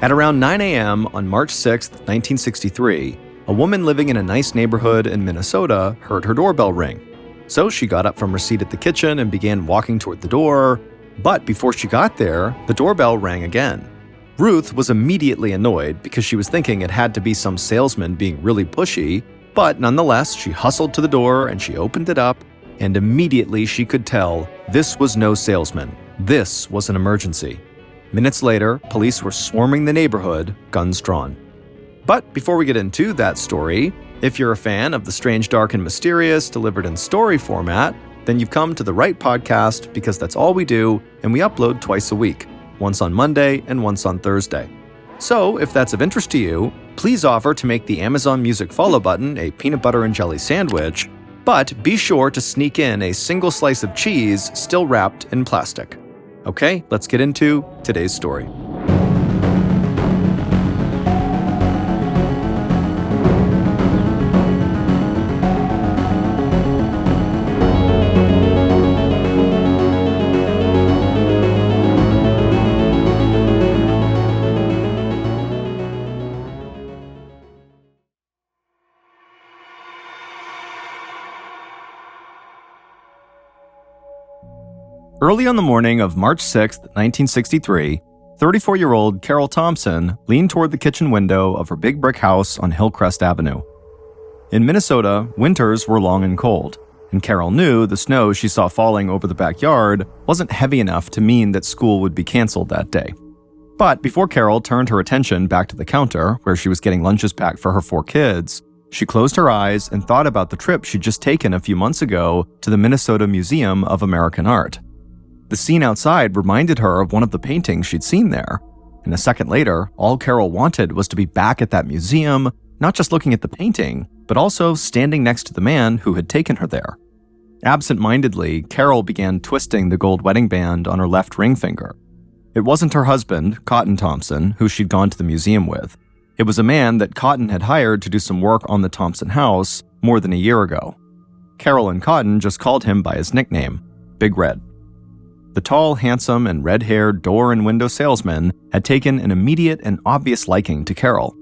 At around 9 a.m. on March 6, 1963, a woman living in a nice neighborhood in Minnesota heard her doorbell ring. So she got up from her seat at the kitchen and began walking toward the door. But before she got there, the doorbell rang again. Ruth was immediately annoyed because she was thinking it had to be some salesman being really pushy, but nonetheless, she hustled to the door and she opened it up, and immediately she could tell this was no salesman. This was an emergency. Minutes later, police were swarming the neighborhood, guns drawn. But before we get into that story, if you're a fan of the strange, dark, and mysterious delivered in story format, then you've come to the right podcast because that's all we do, and we upload twice a week, once on Monday and once on Thursday. So if that's of interest to you, please offer to make the Amazon Music follow button a peanut butter and jelly sandwich, but be sure to sneak in a single slice of cheese still wrapped in plastic. Okay, let's get into today's story. Early on the morning of March 6, 1963, 34-year-old Carol Thompson leaned toward the kitchen window of her big brick house on Hillcrest Avenue. In Minnesota, winters were long and cold, and Carol knew the snow she saw falling over the backyard wasn't heavy enough to mean that school would be canceled that day. But before Carol turned her attention back to the counter, where she was getting lunches packed for her 4 kids, she closed her eyes and thought about the trip she'd just taken a few months ago to the Minnesota Museum of American Art. The scene outside reminded her of one of the paintings she'd seen there, and a second later, all Carol wanted was to be back at that museum, not just looking at the painting, but also standing next to the man who had taken her there. Absent-mindedly, Carol began twisting the gold wedding band on her left ring finger. It wasn't her husband, Cotton Thompson, who she'd gone to the museum with. It was a man that Cotton had hired to do some work on the Thompson house more than a year ago. Carol and Cotton just called him by his nickname, Big Red. The tall, handsome, and red-haired door and window salesman had taken an immediate and obvious liking to Carol.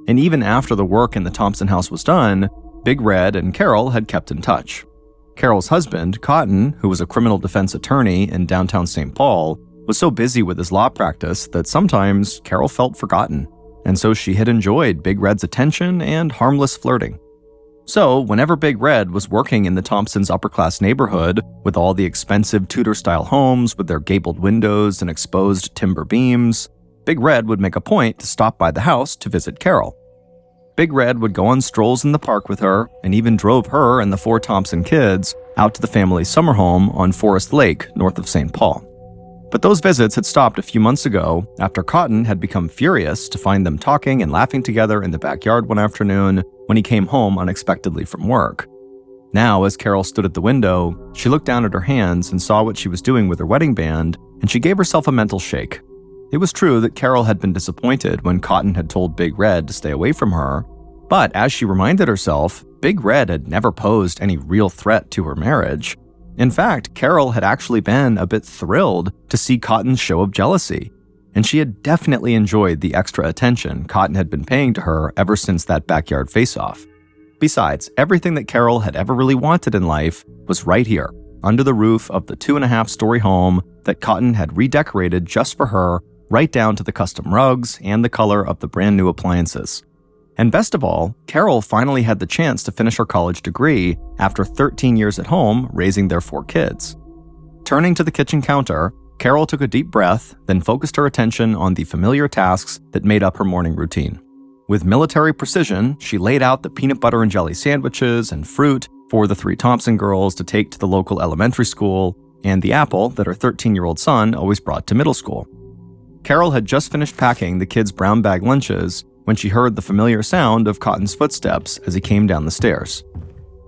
And even after the work in the Thompson house was done, Big Red and Carol had kept in touch. Carol's husband, Cotton, who was a criminal defense attorney in downtown St. Paul, was so busy with his law practice that sometimes Carol felt forgotten, and so she had enjoyed Big Red's attention and harmless flirting. So, whenever Big Red was working in the Thompsons' upper-class neighborhood, with all the expensive Tudor-style homes with their gabled windows and exposed timber beams, Big Red would make a point to stop by the house to visit Carol. Big Red would go on strolls in the park with her, and even drove her and the 4 Thompson kids out to the family's summer home on Forest Lake, north of St. Paul. But those visits had stopped a few months ago after Cotton had become furious to find them talking and laughing together in the backyard one afternoon when he came home unexpectedly from work. Now, as Carol stood at the window, she looked down at her hands and saw what she was doing with her wedding band, and she gave herself a mental shake. It was true that Carol had been disappointed when Cotton had told Big Red to stay away from her, but as she reminded herself, Big Red had never posed any real threat to her marriage. In fact, Carol had actually been a bit thrilled to see Cotton's show of jealousy, and she had definitely enjoyed the extra attention Cotton had been paying to her ever since that backyard face-off. Besides, everything that Carol had ever really wanted in life was right here, under the roof of the 2.5-story home that Cotton had redecorated just for her, right down to the custom rugs and the color of the brand new appliances. And best of all, Carol finally had the chance to finish her college degree after 13 years at home raising their 4 kids. Turning to the kitchen counter, Carol took a deep breath, then focused her attention on the familiar tasks that made up her morning routine. With military precision, she laid out the peanut butter and jelly sandwiches and fruit for the 3 Thompson girls to take to the local elementary school, and the apple that her 13-year-old son always brought to middle school. Carol had just finished packing the kids' brown bag lunches when she heard the familiar sound of Cotton's footsteps as he came down the stairs.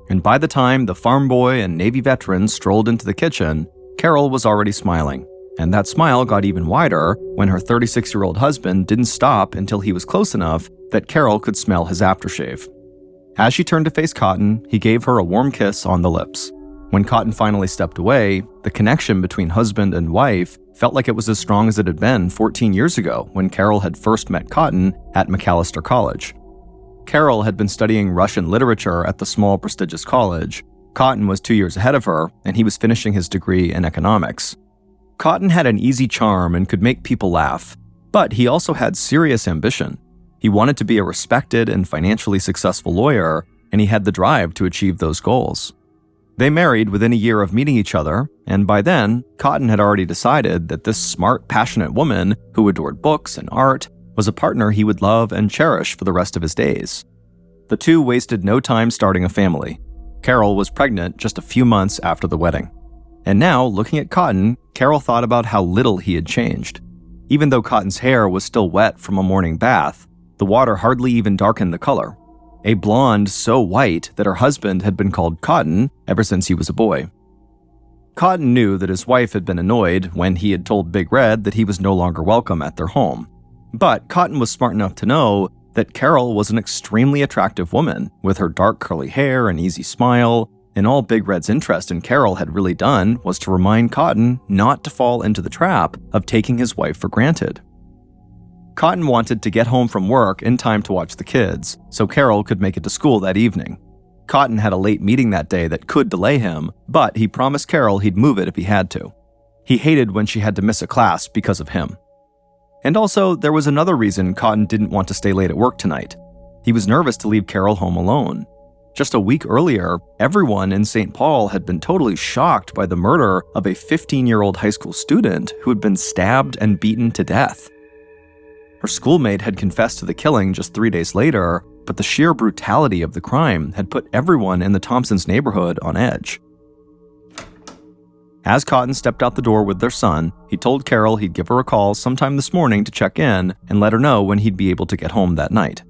And by the time the farm boy and Navy veteran strolled into the kitchen, Carol was already smiling. And that smile got even wider when her 36-year-old husband didn't stop until he was close enough that Carol could smell his aftershave. As she turned to face Cotton, he gave her a warm kiss on the lips. When Cotton finally stepped away, the connection between husband and wife felt like it was as strong as it had been 14 years ago when Carol had first met Cotton at Macalester College. Carol had been studying Russian literature at the small prestigious college. Cotton was 2 years ahead of her, and he was finishing his degree in economics. Cotton had an easy charm and could make people laugh, but he also had serious ambition. He wanted to be a respected and financially successful lawyer, and he had the drive to achieve those goals. They married within a year of meeting each other, and by then, Cotton had already decided that this smart, passionate woman who adored books and art was a partner he would love and cherish for the rest of his days. The two wasted no time starting a family. Carol was pregnant just a few months after the wedding. And now, looking at Cotton, Carol thought about how little he had changed. Even though Cotton's hair was still wet from a morning bath, the water hardly even darkened the color. A blonde so white that her husband had been called Cotton ever since he was a boy. Cotton knew that his wife had been annoyed when he had told Big Red that he was no longer welcome at their home. But Cotton was smart enough to know that Carol was an extremely attractive woman with her dark curly hair and easy smile, and all Big Red's interest in Carol had really done was to remind Cotton not to fall into the trap of taking his wife for granted. Cotton wanted to get home from work in time to watch the kids, so Carol could make it to school that evening. Cotton had a late meeting that day that could delay him, but he promised Carol he'd move it if he had to. He hated when she had to miss a class because of him. And also, there was another reason Cotton didn't want to stay late at work tonight. He was nervous to leave Carol home alone. Just a week earlier, everyone in St. Paul had been totally shocked by the murder of a 15-year-old high school student who had been stabbed and beaten to death. Her schoolmate had confessed to the killing just 3 days later, but the sheer brutality of the crime had put everyone in the Thompsons' neighborhood on edge. As Cotton stepped out the door with their son, he told Carol he'd give her a call sometime this morning to check in and let her know when he'd be able to get home that night.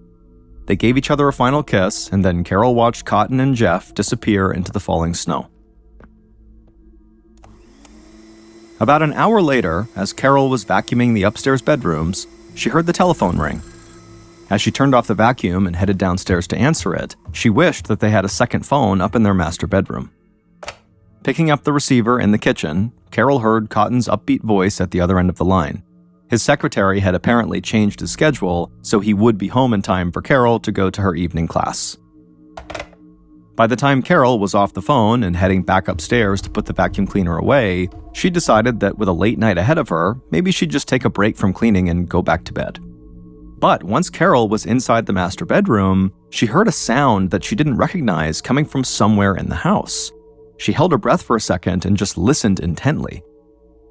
They gave each other a final kiss, and then Carol watched Cotton and Jeff disappear into the falling snow. About an hour later, as Carol was vacuuming the upstairs bedrooms, she heard the telephone ring. As she turned off the vacuum and headed downstairs to answer it, she wished that they had a second phone up in their master bedroom. Picking up the receiver in the kitchen, Carol heard Cotton's upbeat voice at the other end of the line. His secretary had apparently changed his schedule, so he would be home in time for Carol to go to her evening class. By the time Carol was off the phone and heading back upstairs to put the vacuum cleaner away, she decided that with a late night ahead of her, maybe she'd just take a break from cleaning and go back to bed. But once Carol was inside the master bedroom, she heard a sound that she didn't recognize coming from somewhere in the house. She held her breath for a second and just listened intently.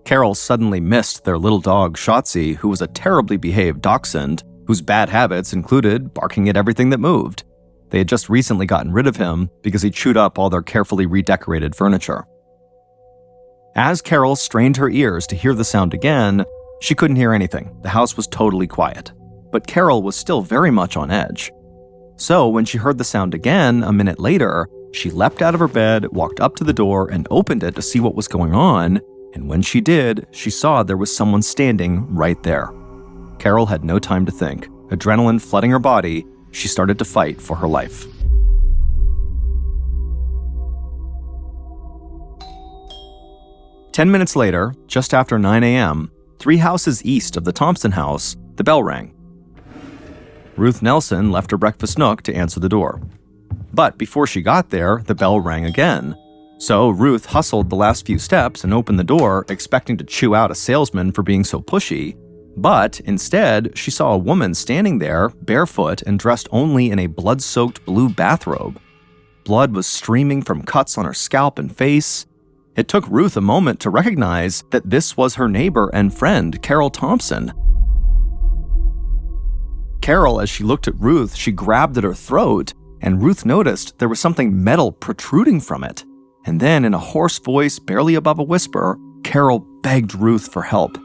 Carol suddenly missed their little dog, Shotzi, who was a terribly behaved dachshund, whose bad habits included barking at everything that moved. They had just recently gotten rid of him because he chewed up all their carefully redecorated furniture. As Carol strained her ears to hear the sound again, she couldn't hear anything. The house was totally quiet. But Carol was still very much on edge. So when she heard the sound again a minute later, she leapt out of her bed, walked up to the door, and opened it to see what was going on. And when she did, she saw there was someone standing right there. Carol had no time to think. Adrenaline flooding her body, she started to fight for her life. "10 minutes later, just after 9 a.m., 3 houses east of the Thompson house, the bell rang. Ruth Nelson left her breakfast nook to answer the door. But before she got there, the bell rang again. So Ruth hustled the last few steps and opened the door, expecting to chew out a salesman for being so pushy. But instead, she saw a woman standing there, barefoot and dressed only in a blood-soaked blue bathrobe. Blood was streaming from cuts on her scalp and face. It took Ruth a moment to recognize that this was her neighbor and friend, Carol Thompson. Carol, as she looked at Ruth, she grabbed at her throat, and Ruth noticed there was something metal protruding from it. And then, in a hoarse voice, barely above a whisper, Carol begged Ruth for help.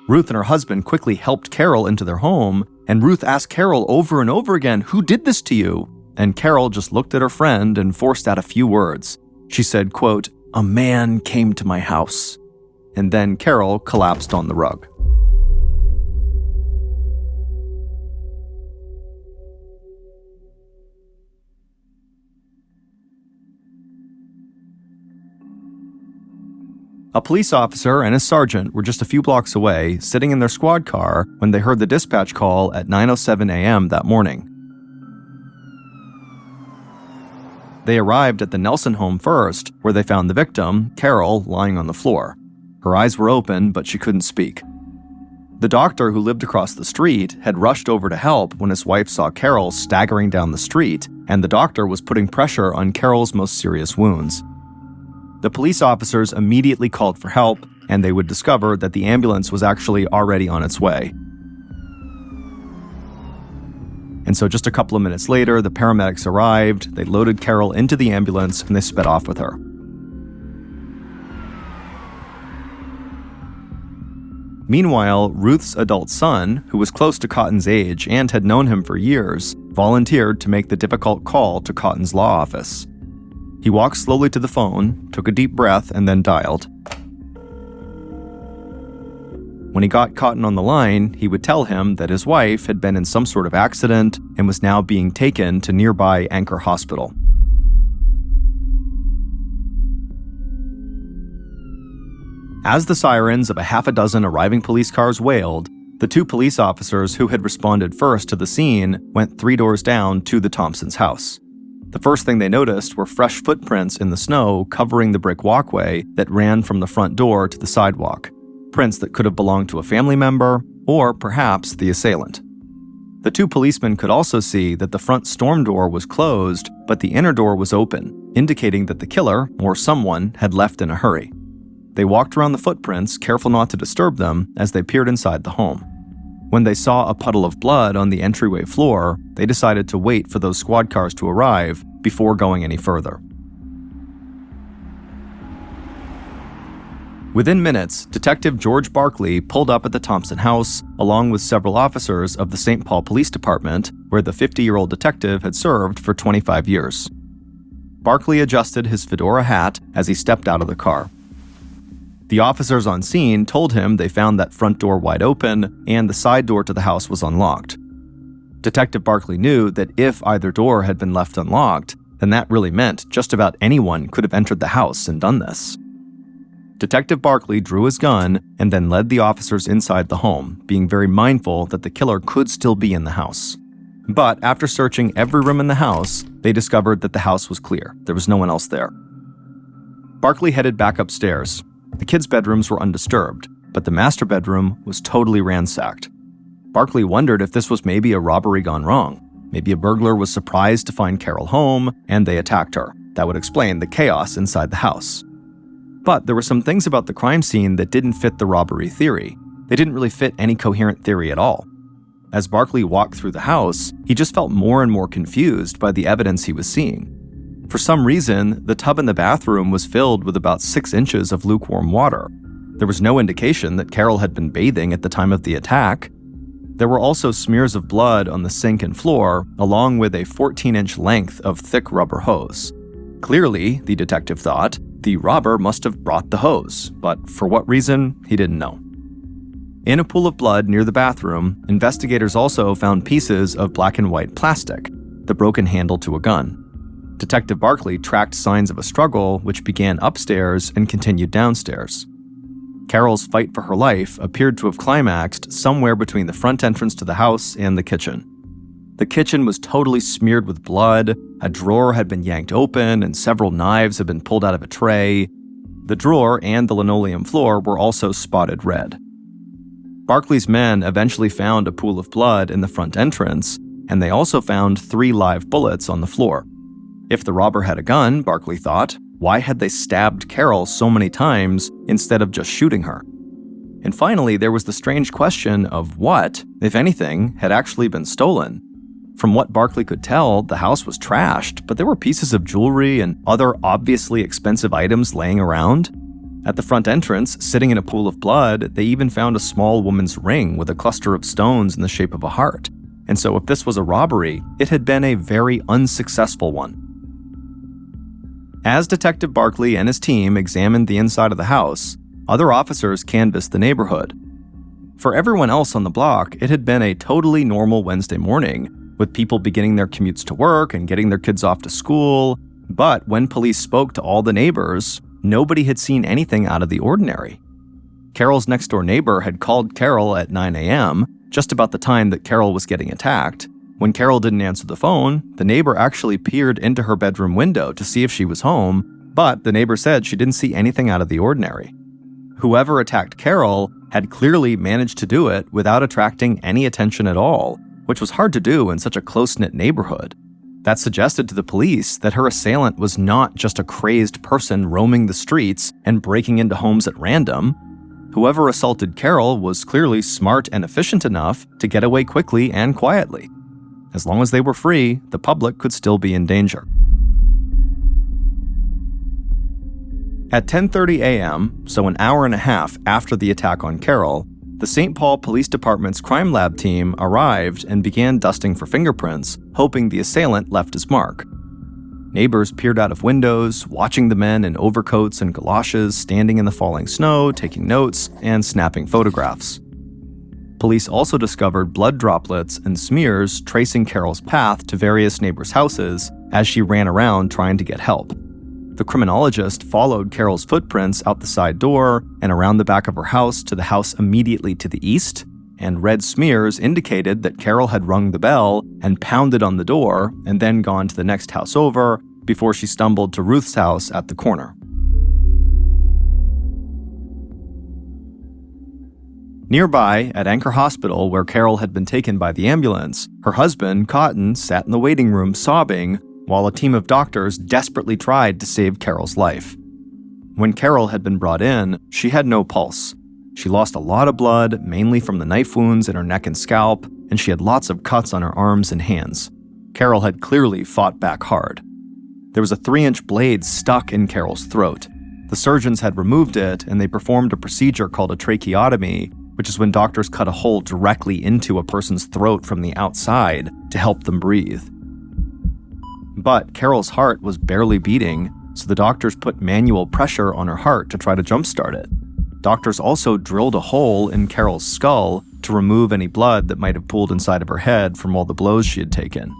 Ruth and her husband quickly helped Carol into their home, and Ruth asked Carol over and over again, "Who did this to you?" And Carol just looked at her friend and forced out a few words. She said, quote, "A man came to my house." And then Carol collapsed on the rug. A police officer and his sergeant were just a few blocks away, sitting in their squad car when they heard the dispatch call at 9:07 a.m. that morning. They arrived at the Nelson home first, where they found the victim, Carol, lying on the floor. Her eyes were open, but she couldn't speak. The doctor who lived across the street had rushed over to help when his wife saw Carol staggering down the street, and the doctor was putting pressure on Carol's most serious wounds. The police officers immediately called for help, and they would discover that the ambulance was actually already on its way. And so just a couple of minutes later, the paramedics arrived, they loaded Carol into the ambulance, and they sped off with her. Meanwhile, Ruth's adult son, who was close to Cotton's age and had known him for years, volunteered to make the difficult call to Cotton's law office. He walked slowly to the phone, took a deep breath, and then dialed. When he got Cotton on the line, he would tell him that his wife had been in some sort of accident and was now being taken to nearby Anchor Hospital. As the sirens of a half a dozen arriving police cars wailed, the two police officers who had responded first to the scene went 3 doors down to the Thompsons' house. The first thing they noticed were fresh footprints in the snow covering the brick walkway that ran from the front door to the sidewalk. Prints that could have belonged to a family member, or perhaps the assailant. The two policemen could also see that the front storm door was closed, but the inner door was open, indicating that the killer, or someone, had left in a hurry. They walked around the footprints, careful not to disturb them, as they peered inside the home. When they saw a puddle of blood on the entryway floor, they decided to wait for those squad cars to arrive before going any further. Within minutes, Detective George Barkley pulled up at the Thompson house, along with several officers of the St. Paul Police Department, where the 50-year-old detective had served for 25 years. Barkley adjusted his fedora hat as he stepped out of the car. The officers on scene told him they found that front door wide open and the side door to the house was unlocked. Detective Barkley knew that if either door had been left unlocked, then that really meant just about anyone could have entered the house and done this. Detective Barkley drew his gun and then led the officers inside the home, being very mindful that the killer could still be in the house. But after searching every room in the house, they discovered that the house was clear. There was no one else there. Barkley headed back upstairs. The kids' bedrooms were undisturbed, but the master bedroom was totally ransacked. Barkley wondered if this was maybe a robbery gone wrong. Maybe a burglar was surprised to find Carol home, and they attacked her. That would explain the chaos inside the house. But there were some things about the crime scene that didn't fit the robbery theory. They didn't really fit any coherent theory at all. As Barkley walked through the house, he just felt more and more confused by the evidence he was seeing. For some reason, the tub in the bathroom was filled with about 6 inches of lukewarm water. There was no indication that Carol had been bathing at the time of the attack. There were also smears of blood on the sink and floor, along with a 14-inch length of thick rubber hose. Clearly, the detective thought, the robber must have brought the hose, but for what reason, he didn't know. In a pool of blood near the bathroom, investigators also found pieces of black and white plastic, the broken handle to a gun. Detective Barkley tracked signs of a struggle which began upstairs and continued downstairs. Carol's fight for her life appeared to have climaxed somewhere between the front entrance to the house and the kitchen. The kitchen was totally smeared with blood, a drawer had been yanked open, and several knives had been pulled out of a tray. The drawer and the linoleum floor were also spotted red. Barkley's men eventually found a pool of blood in the front entrance, and they also found 3 live bullets on the floor. If the robber had a gun, Barkley thought, why had they stabbed Carol so many times instead of just shooting her? And finally, there was the strange question of what, if anything, had actually been stolen. From what Barkley could tell, the house was trashed, but there were pieces of jewelry and other obviously expensive items laying around. At the front entrance, sitting in a pool of blood, they even found a small woman's ring with a cluster of stones in the shape of a heart. And so if this was a robbery, it had been a very unsuccessful one. As Detective Barkley and his team examined the inside of the house, other officers canvassed the neighborhood. For everyone else on the block, it had been a totally normal Wednesday morning, with people beginning their commutes to work and getting their kids off to school. But when police spoke to all the neighbors, nobody had seen anything out of the ordinary. Carol's next-door neighbor had called Carol at 9 a.m., just about the time that Carol was getting attacked. When Carol didn't answer the phone, the neighbor actually peered into her bedroom window to see if she was home, but the neighbor said she didn't see anything out of the ordinary. Whoever attacked Carol had clearly managed to do it without attracting any attention at all, which was hard to do in such a close-knit neighborhood. That suggested to the police that her assailant was not just a crazed person roaming the streets and breaking into homes at random. Whoever assaulted Carol was clearly smart and efficient enough to get away quickly and quietly. As long as they were free, the public could still be in danger. At 10:30 a.m., so an hour and a half after the attack on Carol, the St. Paul Police Department's crime lab team arrived and began dusting for fingerprints, hoping the assailant left his mark. Neighbors peered out of windows, watching the men in overcoats and galoshes standing in the falling snow, taking notes, and snapping photographs. Police also discovered blood droplets and smears tracing Carol's path to various neighbors' houses as she ran around trying to get help. The criminologist followed Carol's footprints out the side door and around the back of her house to the house immediately to the east, and red smears indicated that Carol had rung the bell and pounded on the door and then gone to the next house over before she stumbled to Ruth's house at the corner. Nearby, at Anchor Hospital, where Carol had been taken by the ambulance, her husband, Cotton, sat in the waiting room sobbing while a team of doctors desperately tried to save Carol's life. When Carol had been brought in, she had no pulse. She lost a lot of blood, mainly from the knife wounds in her neck and scalp, and she had lots of cuts on her arms and hands. Carol had clearly fought back hard. There was a 3-inch blade stuck in Carol's throat. The surgeons had removed it, and they performed a procedure called a tracheotomy, which is when doctors cut a hole directly into a person's throat from the outside to help them breathe. But Carol's heart was barely beating, so the doctors put manual pressure on her heart to try to jumpstart it. Doctors also drilled a hole in Carol's skull to remove any blood that might have pooled inside of her head from all the blows she had taken.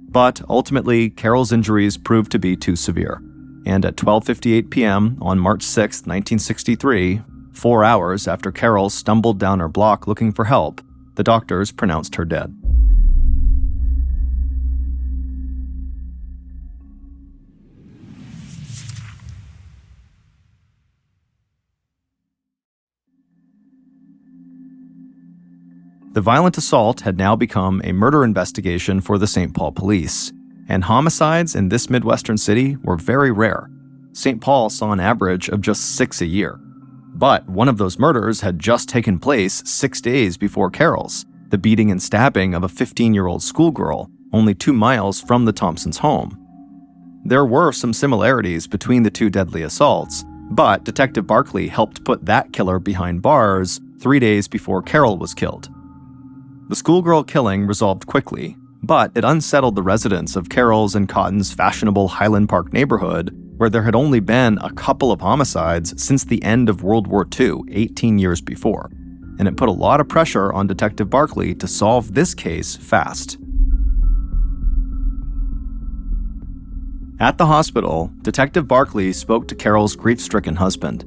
But ultimately, Carol's injuries proved to be too severe, and at 12:58 p.m. on March 6, 1963, 4 hours after Carol stumbled down her block looking for help, the doctors pronounced her dead. The violent assault had now become a murder investigation for the St. Paul police, and homicides in this Midwestern city were very rare. St. Paul saw an average of just 6 a year. But one of those murders had just taken place 6 days before Carol's, the beating and stabbing of a 15-year-old schoolgirl, only 2 miles from the Thompsons' home. There were some similarities between the two deadly assaults, but Detective Barkley helped put that killer behind bars 3 days before Carol was killed. The schoolgirl killing resolved quickly, but it unsettled the residents of Carol's and Cotton's fashionable Highland Park neighborhood, where there had only been a couple of homicides since the end of World War II, 18 years before, and it put a lot of pressure on Detective Barkley to solve this case fast. At the hospital, Detective Barkley spoke to Carol's grief-stricken husband.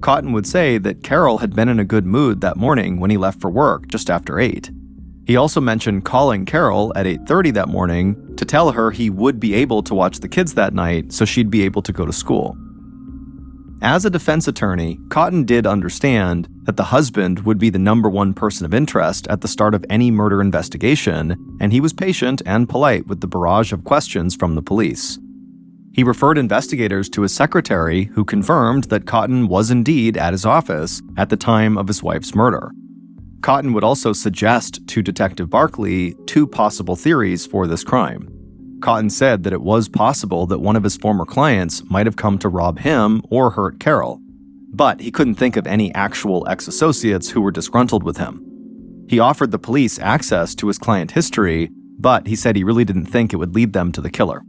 Cotton would say that Carol had been in a good mood that morning when he left for work just after 8. He also mentioned calling Carol at 8:30 that morning to tell her he would be able to watch the kids that night so she'd be able to go to school. As a defense attorney, Cotton did understand that the husband would be the number one person of interest at the start of any murder investigation, and he was patient and polite with the barrage of questions from the police. He referred investigators to his secretary, who confirmed that Cotton was indeed at his office at the time of his wife's murder. Cotton would also suggest to Detective Barkley 2 possible theories for this crime. Cotton said that it was possible that one of his former clients might have come to rob him or hurt Carol, but he couldn't think of any actual ex-associates who were disgruntled with him. He offered the police access to his client history, but he said he really didn't think it would lead them to the killer.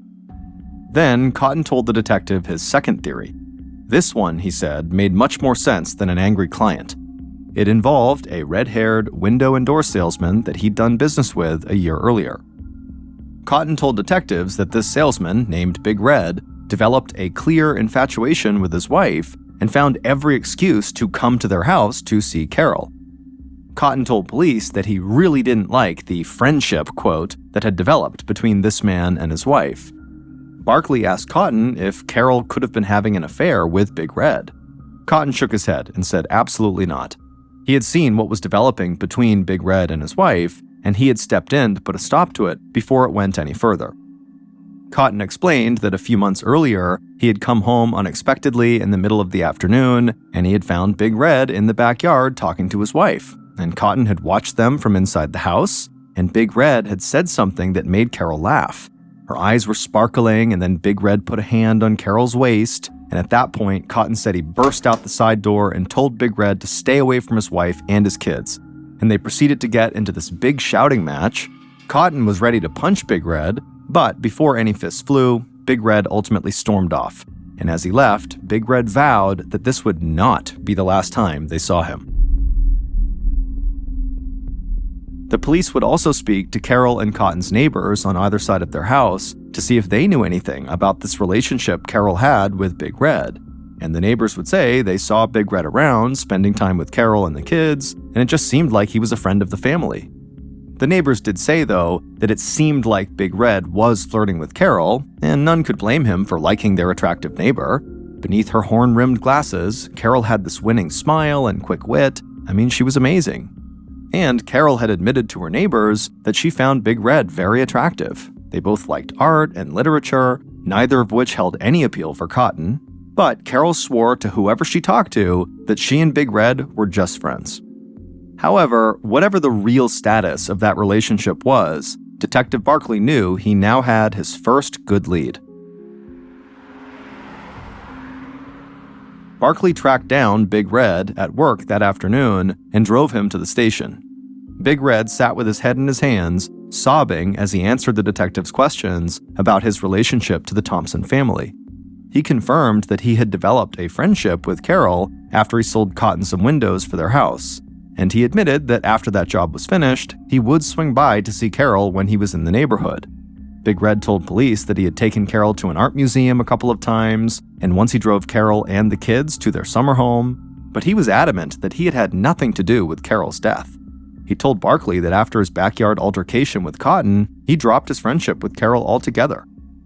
Then Cotton told the detective his second theory. This one, he said, made much more sense than an angry client. It involved a red-haired window and door salesman that he'd done business with a year earlier. Cotton told detectives that this salesman, named Big Red, developed a clear infatuation with his wife, and found every excuse to come to their house to see Carol. Cotton told police that he really didn't like the friendship, quote, that had developed between this man and his wife. Barkley asked Cotton if Carol could have been having an affair with Big Red. Cotton shook his head and said absolutely not. He had seen what was developing between Big Red and his wife, and he had stepped in to put a stop to it before it went any further. Cotton explained that a few months earlier, he had come home unexpectedly in the middle of the afternoon, and he had found Big Red in the backyard talking to his wife, and Cotton had watched them from inside the house, and Big Red had said something that made Carol laugh. Her eyes were sparkling, and then Big Red put a hand on Carol's waist, and at that point, Cotton said he burst out the side door and told Big Red to stay away from his wife and his kids, and they proceeded to get into this big shouting match. Cotton was ready to punch Big Red, but before any fists flew, Big Red ultimately stormed off, and as he left, Big Red vowed that this would not be the last time they saw him. The police would also speak to Carol and Cotton's neighbors on either side of their house to see if they knew anything about this relationship Carol had with Big Red. And the neighbors would say they saw Big Red around, spending time with Carol and the kids, and it just seemed like he was a friend of the family. The neighbors did say, though, that it seemed like Big Red was flirting with Carol, and none could blame him for liking their attractive neighbor. Beneath her horn-rimmed glasses, Carol had this winning smile and quick wit. I mean, she was amazing. And Carol had admitted to her neighbors that she found Big Red very attractive. They both liked art and literature, neither of which held any appeal for Cotton. But Carol swore to whoever she talked to that she and Big Red were just friends. However, whatever the real status of that relationship was, Detective Barkley knew he now had his first good lead. Barkley tracked down Big Red at work that afternoon and drove him to the station. Big Red sat with his head in his hands, sobbing as he answered the detective's questions about his relationship to the Thompson family. He confirmed that he had developed a friendship with Carol after he sold Cotton some windows for their house, and he admitted that after that job was finished, he would swing by to see Carol when he was in the neighborhood. Big Red told police that he had taken Carol to an art museum a couple of times, and once he drove Carol and the kids to their summer home, but he was adamant that he had had nothing to do with Carol's death. He told Barkley that after his backyard altercation with Cotton, he dropped his friendship with Carol altogether.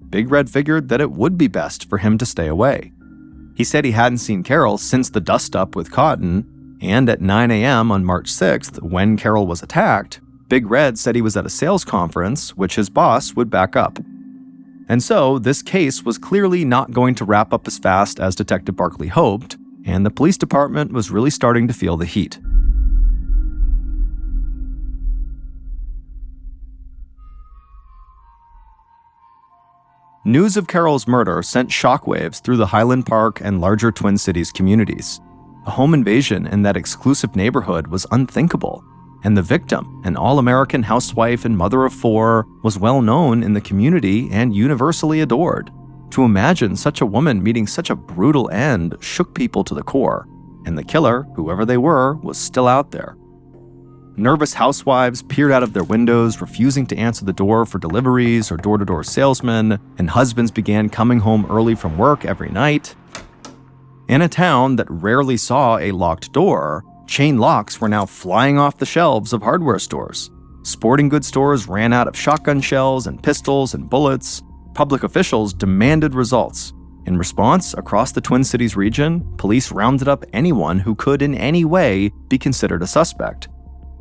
Big Red figured that it would be best for him to stay away. He said he hadn't seen Carol since the dust-up with Cotton, and at 9 a.m. on March 6th, when Carol was attacked, Big Red said he was at a sales conference, which his boss would back up. And so, this case was clearly not going to wrap up as fast as Detective Barkley hoped, and the police department was really starting to feel the heat. News of Carol's murder sent shockwaves through the Highland Park and larger Twin Cities communities. A home invasion in that exclusive neighborhood was unthinkable, and the victim, an all-American housewife and mother of 4, was well known in the community and universally adored. To imagine such a woman meeting such a brutal end shook people to the core, and the killer, whoever they were, was still out there. Nervous housewives peered out of their windows, refusing to answer the door for deliveries or door-to-door salesmen, and husbands began coming home early from work every night. In a town that rarely saw a locked door, chain locks were now flying off the shelves of hardware stores. Sporting goods stores ran out of shotgun shells and pistols and bullets. Public officials demanded results. In response, across the Twin Cities region, police rounded up anyone who could in any way be considered a suspect.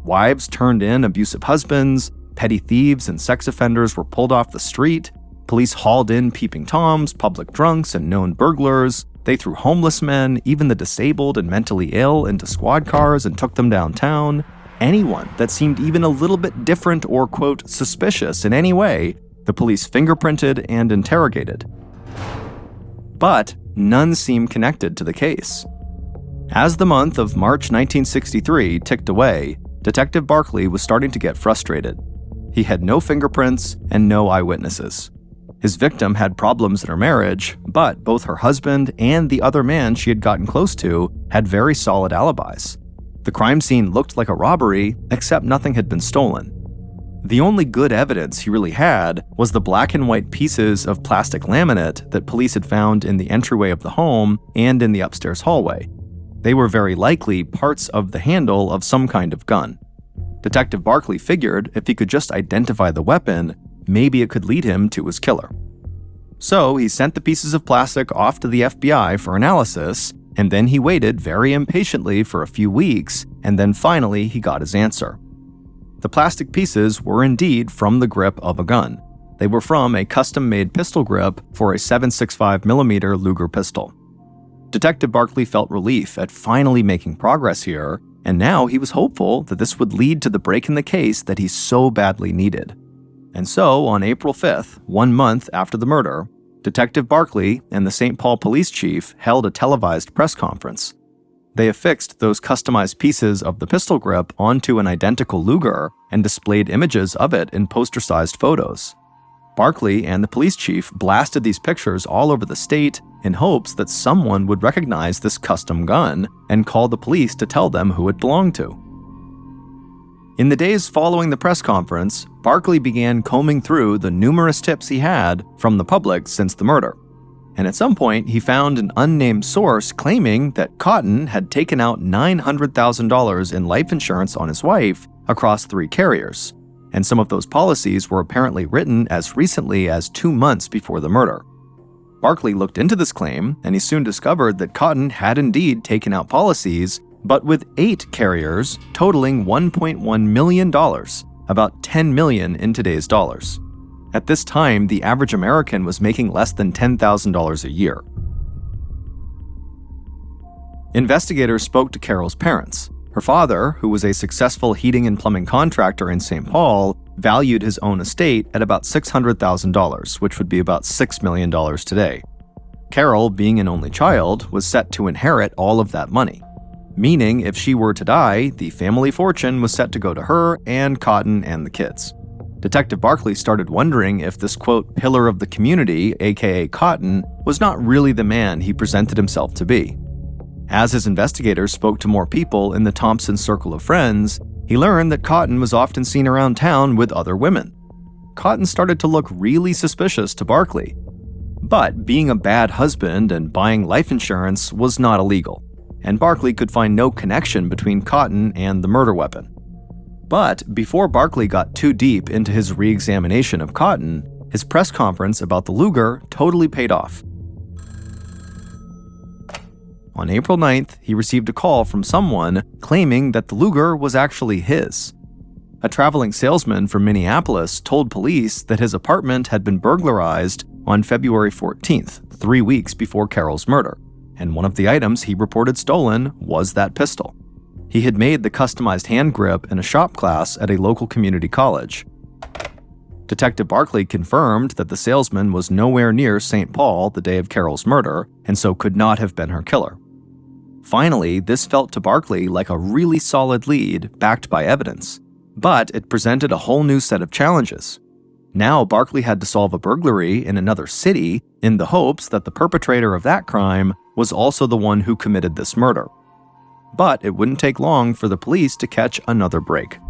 Wives turned in abusive husbands, petty thieves and sex offenders were pulled off the street, police hauled in peeping toms, public drunks, and known burglars. They threw homeless men, even the disabled and mentally ill, into squad cars and took them downtown. Anyone that seemed even a little bit different or, quote, suspicious in any way, the police fingerprinted and interrogated. But none seemed connected to the case. As the month of March 1963 ticked away, Detective Barkley was starting to get frustrated. He had no fingerprints and no eyewitnesses. His victim had problems in her marriage, but both her husband and the other man she had gotten close to had very solid alibis. The crime scene looked like a robbery, except nothing had been stolen. The only good evidence he really had was the black and white pieces of plastic laminate that police had found in the entryway of the home and in the upstairs hallway. They were very likely parts of the handle of some kind of gun. Detective Barkley figured if he could just identify the weapon, maybe it could lead him to his killer. So he sent the pieces of plastic off to the FBI for analysis, and then he waited very impatiently for a few weeks, and then finally he got his answer. The plastic pieces were indeed from the grip of a gun. They were from a custom-made pistol grip for a 7.65mm Luger pistol. Detective Barkley felt relief at finally making progress here, and now he was hopeful that this would lead to the break in the case that he so badly needed. And so, on April 5th, 1 month after the murder, Detective Barkley and the St. Paul police chief held a televised press conference. They affixed those customized pieces of the pistol grip onto an identical Luger and displayed images of it in poster-sized photos. Barkley and the police chief blasted these pictures all over the state in hopes that someone would recognize this custom gun and call the police to tell them who it belonged to. In the days following the press conference, Barkley began combing through the numerous tips he had from the public since the murder. And at some point, he found an unnamed source claiming that Cotton had taken out $900,000 in life insurance on his wife across 3 carriers, and some of those policies were apparently written as recently as 2 months before the murder. Barkley looked into this claim, and he soon discovered that Cotton had indeed taken out policies, but with 8 carriers totaling $1.1 million, about $10 million in today's dollars. At this time, the average American was making less than $10,000 a year. Investigators spoke to Carol's parents. Her father, who was a successful heating and plumbing contractor in St. Paul, valued his own estate at about $600,000, which would be about $6 million today. Carol, being an only child, was set to inherit all of that money, meaning if she were to die, the family fortune was set to go to her and Cotton and the kids. Detective Barkley started wondering if this, quote, pillar of the community, aka Cotton, was not really the man he presented himself to be. As his investigators spoke to more people in the Thompson circle of friends, he learned that Cotton was often seen around town with other women. Cotton started to look really suspicious to Barkley. But being a bad husband and buying life insurance was not illegal, and Barkley could find no connection between Cotton and the murder weapon. But before Barkley got too deep into his re-examination of Cotton, his press conference about the Luger totally paid off. On April 9th, he received a call from someone claiming that the Luger was actually his. A traveling salesman from Minneapolis told police that his apartment had been burglarized on February 14th, 3 weeks before Carol's murder, and one of the items he reported stolen was that pistol. He had made the customized hand grip in a shop class at a local community college. Detective Barkley confirmed that the salesman was nowhere near St. Paul the day of Carol's murder, and so could not have been her killer. Finally, this felt to Barkley like a really solid lead backed by evidence, but it presented a whole new set of challenges. Now Barkley had to solve a burglary in another city in the hopes that the perpetrator of that crime was also the one who committed this murder. But it wouldn't take long for the police to catch another break.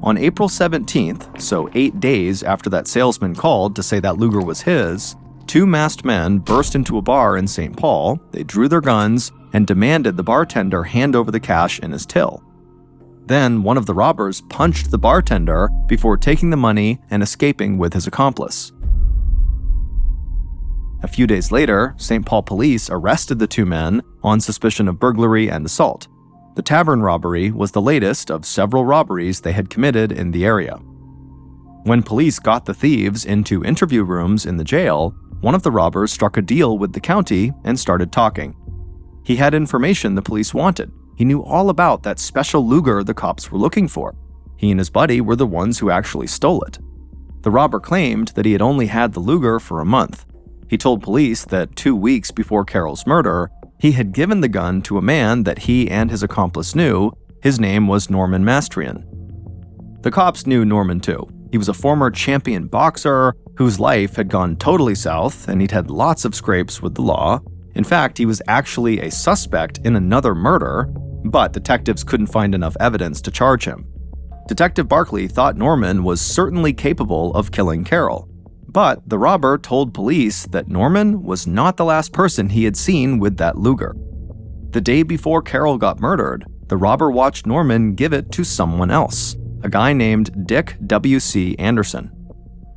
On April 17th, so 8 days after that salesman called to say that Luger was his, 2 masked men burst into a bar in St. Paul, they drew their guns, and demanded the bartender hand over the cash in his till. Then one of the robbers punched the bartender before taking the money and escaping with his accomplice. A few days later, St. Paul police arrested the 2 men on suspicion of burglary and assault. The tavern robbery was the latest of several robberies they had committed in the area. When police got the thieves into interview rooms in the jail, one of the robbers struck a deal with the county and started talking. He had information the police wanted. He knew all about that special Luger the cops were looking for. He and his buddy were the ones who actually stole it. The robber claimed that he had only had the Luger for a month. He told police that 2 weeks before Carol's murder, he had given the gun to a man that he and his accomplice knew. His name was Norman Mastrian. The cops knew Norman too. He was a former champion boxer whose life had gone totally south, and he'd had lots of scrapes with the law. In fact, he was actually a suspect in another murder, but detectives couldn't find enough evidence to charge him. Detective Barkley thought Norman was certainly capable of killing Carol, but the robber told police that Norman was not the last person he had seen with that Luger. The day before Carol got murdered, the robber watched Norman give it to someone else, a guy named Dick W.C. Anderson.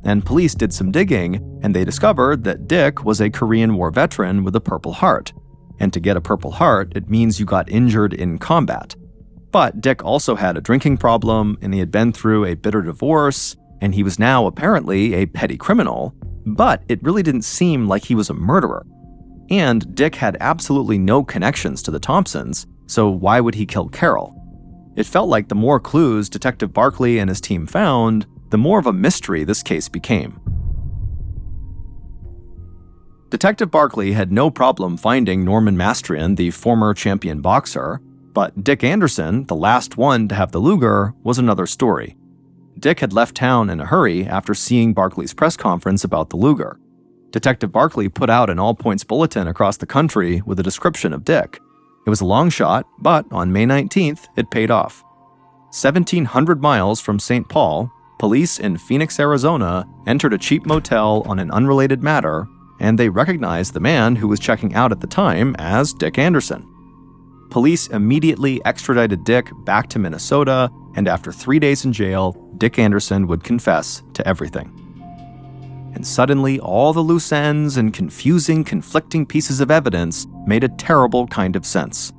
And police did some digging, and they discovered that Dick was a Korean War veteran with a Purple Heart. And to get a Purple Heart, it means you got injured in combat. But Dick also had a drinking problem, and he had been through a bitter divorce, and he was now apparently a petty criminal, but it really didn't seem like he was a murderer. And Dick had absolutely no connections to the Thompsons, so why would he kill Carol? It felt like the more clues Detective Barkley and his team found, the more of a mystery this case became. Detective Barkley had no problem finding Norman Mastrian, the former champion boxer, but Dick Anderson, the last one to have the Luger, was another story. Dick had left town in a hurry after seeing Barkley's press conference about the Luger. Detective Barkley put out an all-points bulletin across the country with a description of Dick. It was a long shot, but on May 19th, it paid off. 1,700 miles from St. Paul, police in Phoenix, Arizona, entered a cheap motel on an unrelated matter, and they recognized the man who was checking out at the time as Dick Anderson. Police immediately extradited Dick back to Minnesota, and after 3 days in jail, Dick Anderson would confess to everything. And suddenly, all the loose ends and confusing, conflicting pieces of evidence made a terrible kind of sense.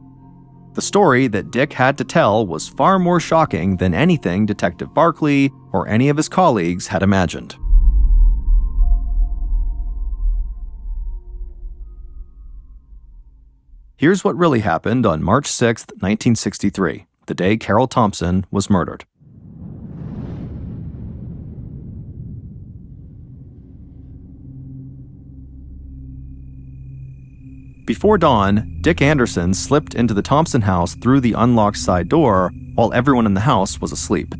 The story that Dick had to tell was far more shocking than anything Detective Barkley or any of his colleagues had imagined. Here's what really happened on March 6, 1963, the day Carol Thompson was murdered. Before dawn, Dick Anderson slipped into the Thompson house through the unlocked side door while everyone in the house was asleep.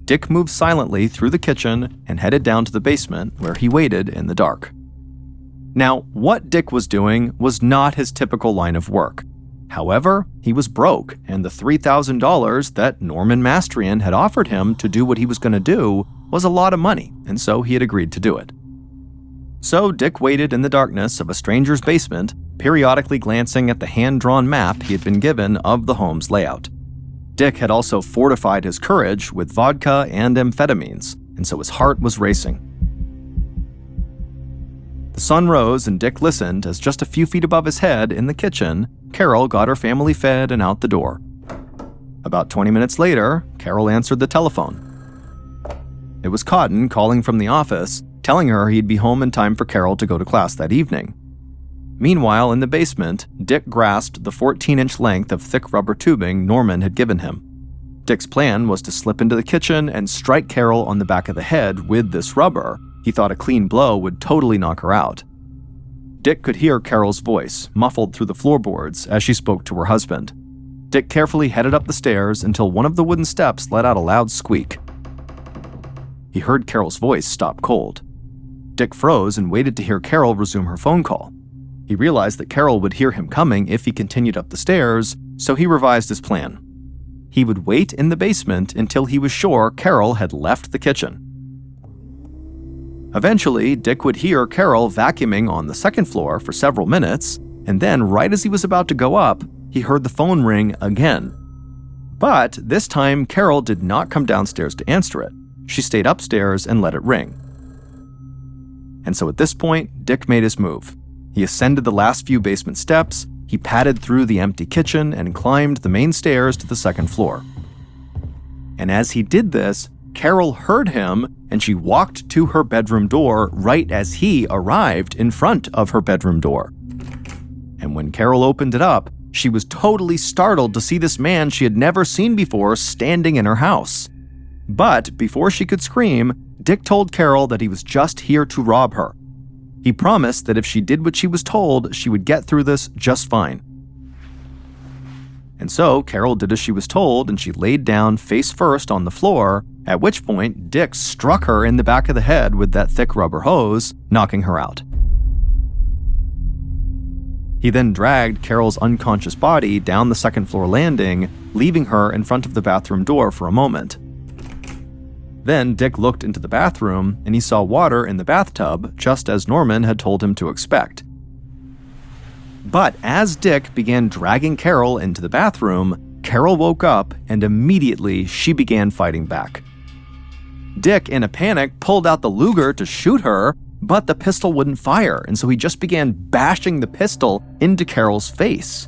Dick moved silently through the kitchen and headed down to the basement where he waited in the dark. Now, what Dick was doing was not his typical line of work. However, he was broke, and the $3,000 that Norman Mastrian had offered him to do what he was going to do was a lot of money, and so he had agreed to do it. So Dick waited in the darkness of a stranger's basement, periodically glancing at the hand-drawn map he had been given of the home's layout. Dick had also fortified his courage with vodka and amphetamines, and so his heart was racing. The sun rose and Dick listened as just a few feet above his head in the kitchen, Carol got her family fed and out the door. About 20 minutes later, Carol answered the telephone. It was Cotton calling from the office, telling her he'd be home in time for Carol to go to class that evening. Meanwhile, in the basement, Dick grasped the 14-inch length of thick rubber tubing Norman had given him. Dick's plan was to slip into the kitchen and strike Carol on the back of the head with this rubber. He thought a clean blow would totally knock her out. Dick could hear Carol's voice, muffled through the floorboards, as she spoke to her husband. Dick carefully headed up the stairs until one of the wooden steps let out a loud squeak. He heard Carol's voice stop cold. Dick froze and waited to hear Carol resume her phone call. He realized that Carol would hear him coming if he continued up the stairs, so he revised his plan. He would wait in the basement until he was sure Carol had left the kitchen. Eventually, Dick would hear Carol vacuuming on the second floor for several minutes, and then right as he was about to go up, he heard the phone ring again. But this time, Carol did not come downstairs to answer it. She stayed upstairs and let it ring. And so at this point, Dick made his move. He ascended the last few basement steps, he padded through the empty kitchen and climbed the main stairs to the second floor. And as he did this, Carol heard him, and she walked to her bedroom door right as he arrived in front of her bedroom door. And when Carol opened it up, she was totally startled to see this man she had never seen before standing in her house. But before she could scream, Dick told Carol that he was just here to rob her. He promised that if she did what she was told, she would get through this just fine. And so Carol did as she was told, and she laid down face first on the floor, at which point Dick struck her in the back of the head with that thick rubber hose, knocking her out. He then dragged Carol's unconscious body down the second-floor landing, leaving her in front of the bathroom door for a moment. Then Dick looked into the bathroom, and he saw water in the bathtub, just as Norman had told him to expect. But as Dick began dragging Carol into the bathroom, Carol woke up, and immediately she began fighting back. Dick, in a panic, pulled out the Luger to shoot her, but the pistol wouldn't fire, and so he just began bashing the pistol into Carol's face.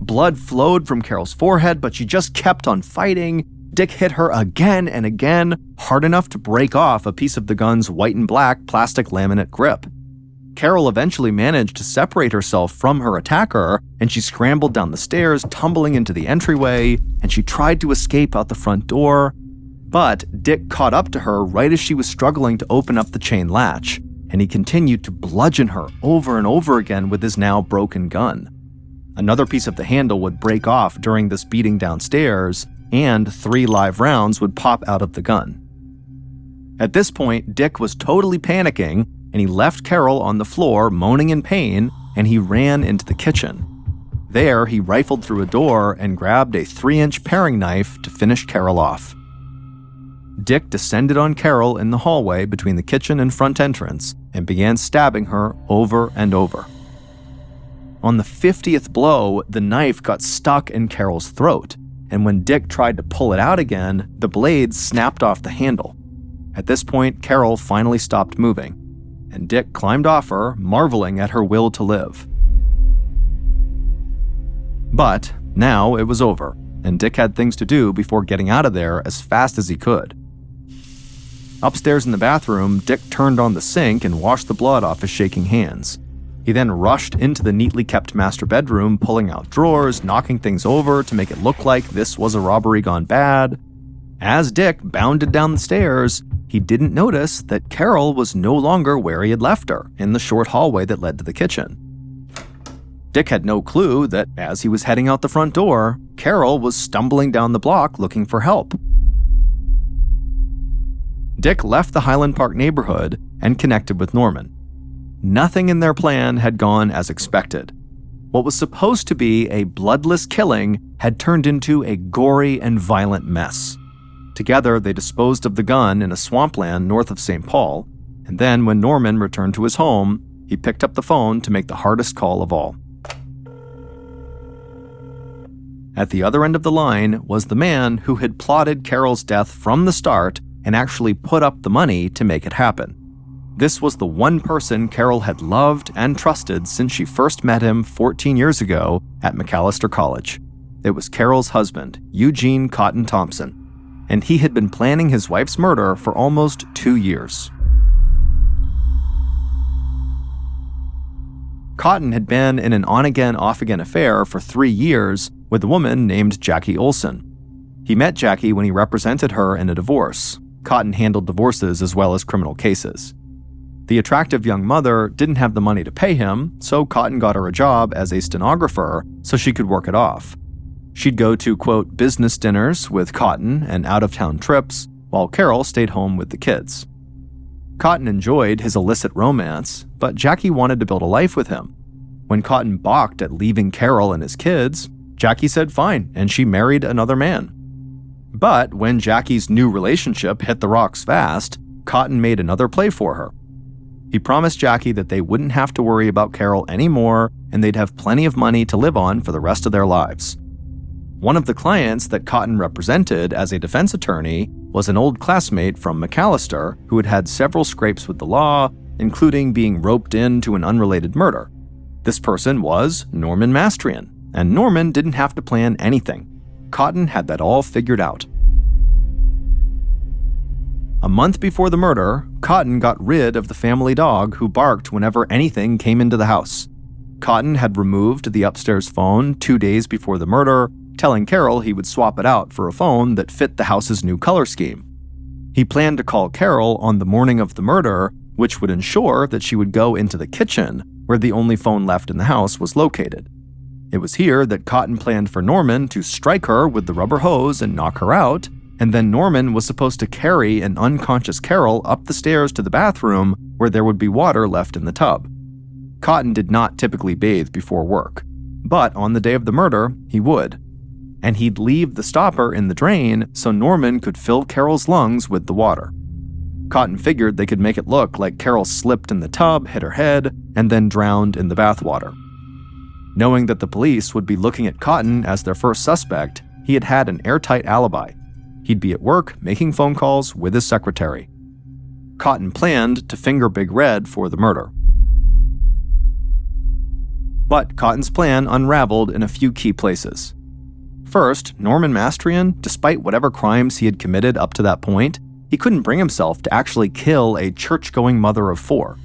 Blood flowed from Carol's forehead, but she just kept on fighting. Dick hit her again and again, hard enough to break off a piece of the gun's white and black plastic laminate grip. Carol eventually managed to separate herself from her attacker, and she scrambled down the stairs, tumbling into the entryway, and she tried to escape out the front door. But Dick caught up to her right as she was struggling to open up the chain latch, and he continued to bludgeon her over and over again with his now broken gun. Another piece of the handle would break off during this beating downstairs, and 3 live rounds would pop out of the gun. At this point, Dick was totally panicking, and he left Carol on the floor moaning in pain, and he ran into the kitchen. There, he rifled through a door and grabbed a 3-inch paring knife to finish Carol off. Dick descended on Carol in the hallway between the kitchen and front entrance and began stabbing her over and over. On the 50th blow, the knife got stuck in Carol's throat, and when Dick tried to pull it out again, the blade snapped off the handle. At this point, Carol finally stopped moving, and Dick climbed off her, marveling at her will to live. But now it was over, and Dick had things to do before getting out of there as fast as he could. Upstairs in the bathroom, Dick turned on the sink and washed the blood off his shaking hands. He then rushed into the neatly kept master bedroom, pulling out drawers, knocking things over to make it look like this was a robbery gone bad. As Dick bounded down the stairs, he didn't notice that Carol was no longer where he had left her, in the short hallway that led to the kitchen. Dick had no clue that as he was heading out the front door, Carol was stumbling down the block looking for help. Dick left the Highland Park neighborhood and connected with Norman. Nothing in their plan had gone as expected. What was supposed to be a bloodless killing had turned into a gory and violent mess. Together, they disposed of the gun in a swampland north of St. Paul, and then when Norman returned to his home, he picked up the phone to make the hardest call of all. At the other end of the line was the man who had plotted Carol's death from the start and actually put up the money to make it happen. This was the one person Carol had loved and trusted since she first met him 14 years ago at Macalester College. It was Carol's husband, Eugene Cotton Thompson, and he had been planning his wife's murder for almost 2 years. Cotton had been in an on-again, off-again affair for 3 years with a woman named Jackie Olson. He met Jackie when he represented her in a divorce. Cotton handled divorces as well as criminal cases. The attractive young mother didn't have the money to pay him, so Cotton got her a job as a stenographer so she could work it off. She'd go to, quote, business dinners with Cotton and out-of-town trips, while Carol stayed home with the kids. Cotton enjoyed his illicit romance, but Jackie wanted to build a life with him. When Cotton balked at leaving Carol and his kids, Jackie said fine, and she married another man. But when Jackie's new relationship hit the rocks fast, Cotton made another play for her. He promised Jackie that they wouldn't have to worry about Carol anymore, and they'd have plenty of money to live on for the rest of their lives. One of the clients that Cotton represented as a defense attorney was an old classmate from Macalester who had had several scrapes with the law, including being roped into an unrelated murder. This person was Norman Mastrian, and Norman didn't have to plan anything. Cotton had that all figured out. A month before the murder, Cotton got rid of the family dog who barked whenever anything came into the house. Cotton had removed the upstairs phone 2 days before the murder, telling Carol he would swap it out for a phone that fit the house's new color scheme. He planned to call Carol on the morning of the murder, which would ensure that she would go into the kitchen, where the only phone left in the house was located. It was here that Cotton planned for Norman to strike her with the rubber hose and knock her out, and then Norman was supposed to carry an unconscious Carol up the stairs to the bathroom where there would be water left in the tub. Cotton did not typically bathe before work, but on the day of the murder, he would. And he'd leave the stopper in the drain so Norman could fill Carol's lungs with the water. Cotton figured they could make it look like Carol slipped in the tub, hit her head, and then drowned in the bathwater. Knowing that the police would be looking at Cotton as their first suspect, he had had an airtight alibi. He'd be at work making phone calls with his secretary. Cotton planned to finger Big Red for the murder. But Cotton's plan unraveled in a few key places. First, Norman Mastrian, despite whatever crimes he had committed up to that point, he couldn't bring himself to actually kill a church-going mother of 4.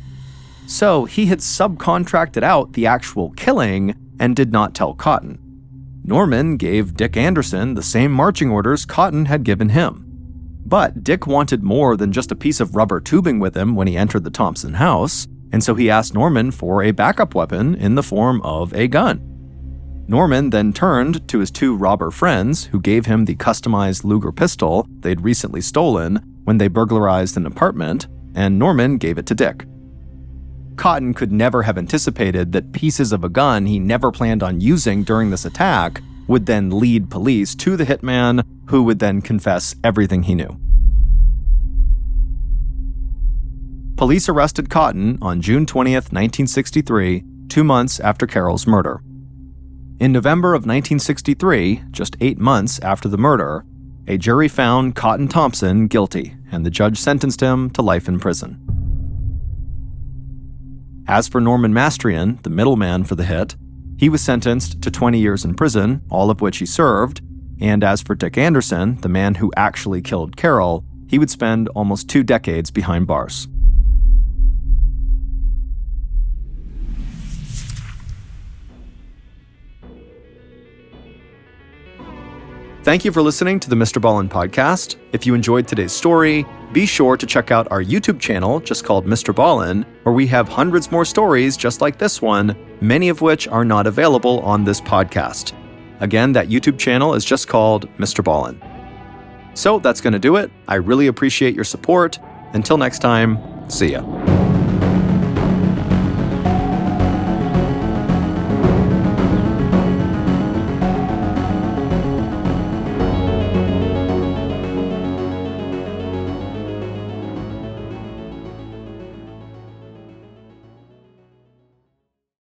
So he had subcontracted out the actual killing and did not tell Cotton. Norman gave Dick Anderson the same marching orders Cotton had given him. But Dick wanted more than just a piece of rubber tubing with him when he entered the Thompson house, and so he asked Norman for a backup weapon in the form of a gun. Norman then turned to his 2 robber friends who gave him the customized Luger pistol they'd recently stolen when they burglarized an apartment, and Norman gave it to Dick. Cotton could never have anticipated that pieces of a gun he never planned on using during this attack would then lead police to the hitman, who would then confess everything he knew. Police arrested Cotton on June 20th, 1963, 2 months after Carol's murder. In November of 1963, just 8 months after the murder, a jury found Cotton Thompson guilty, and the judge sentenced him to life in prison. As for Norman Mastrian, the middleman for the hit, he was sentenced to 20 years in prison, all of which he served, and as for Dick Anderson, the man who actually killed Carol, he would spend almost 2 decades behind bars. Thank you for listening to the MrBallen Podcast. If you enjoyed today's story, be sure to check out our YouTube channel, just called MrBallen, where we have hundreds more stories just like this one, many of which are not available on this podcast. Again, that YouTube channel is just called MrBallen. So that's going to do it. I really appreciate your support. Until next time, see ya.